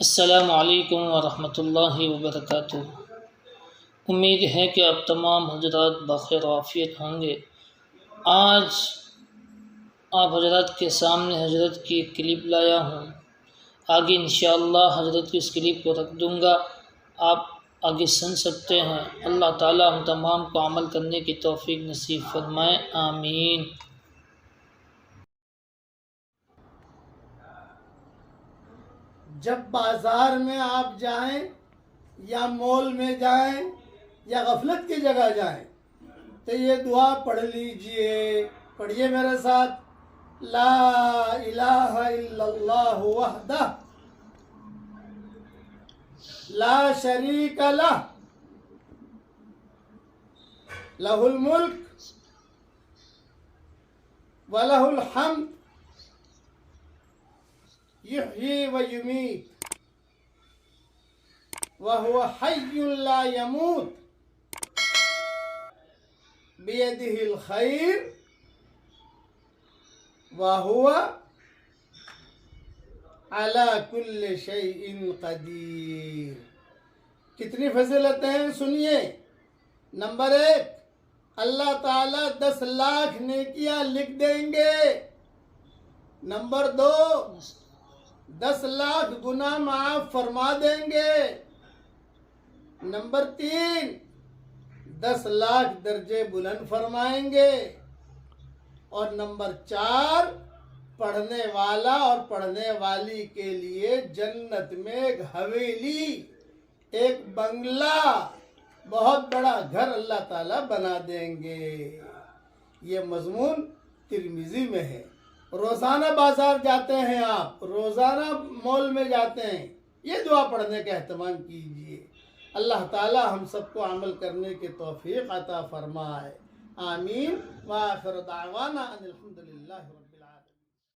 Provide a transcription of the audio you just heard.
السلام علیکم ورحمۃ اللہ وبرکاتہ۔ امید ہے کہ آپ تمام حضرات بخیر و عافیت ہوں گے۔ آج آپ حضرات کے سامنے حضرت کی ایک کلپ لایا ہوں۔ آگے انشاءاللہ حضرت کی اس کلپ کو رکھ دوں گا، آپ آگے سن سکتے ہیں۔ اللہ تعالی ہم تمام کو عمل کرنے کی توفیق نصیب فرمائے، آمین۔ جب بازار میں آپ جائیں یا مال میں جائیں یا غفلت کی جگہ جائیں تو یہ دعا پڑھ لیجئے، پڑھیے میرے ساتھ۔ لا الہ الا اللہ وحدہ لا شریک لہ لہ الملک ولہ الحمد یحیی و یمیت وہو حی لا یموت بیدہ الخیر وہو علی کل شیء قدیر۔ کتنی فضیلتیں ہیں سنیے۔ نمبر 1، اللہ تعالیٰ 10 لاکھ نیکیاں لکھ دیں گے۔ نمبر 2، 10 لاکھ گناہ معاف فرما دیں گے۔ نمبر 3، 10 لاکھ درجے بلند فرمائیں گے۔ اور نمبر 4، پڑھنے والا اور پڑھنے والی کے لیے جنت میں ایک حویلی، ایک بنگلہ، بہت بڑا گھر اللہ تعالیٰ بنا دیں گے۔ یہ مضمون ترمذی میں ہے۔ روزانہ بازار جاتے ہیں آپ، روزانہ مال میں جاتے ہیں، یہ دعا پڑھنے کا اہتمام کیجئے۔ اللہ تعالی ہم سب کو عمل کرنے کی توفیق عطا فرمائے، آمین۔ وآخر دعوانا ان الحمدللہ۔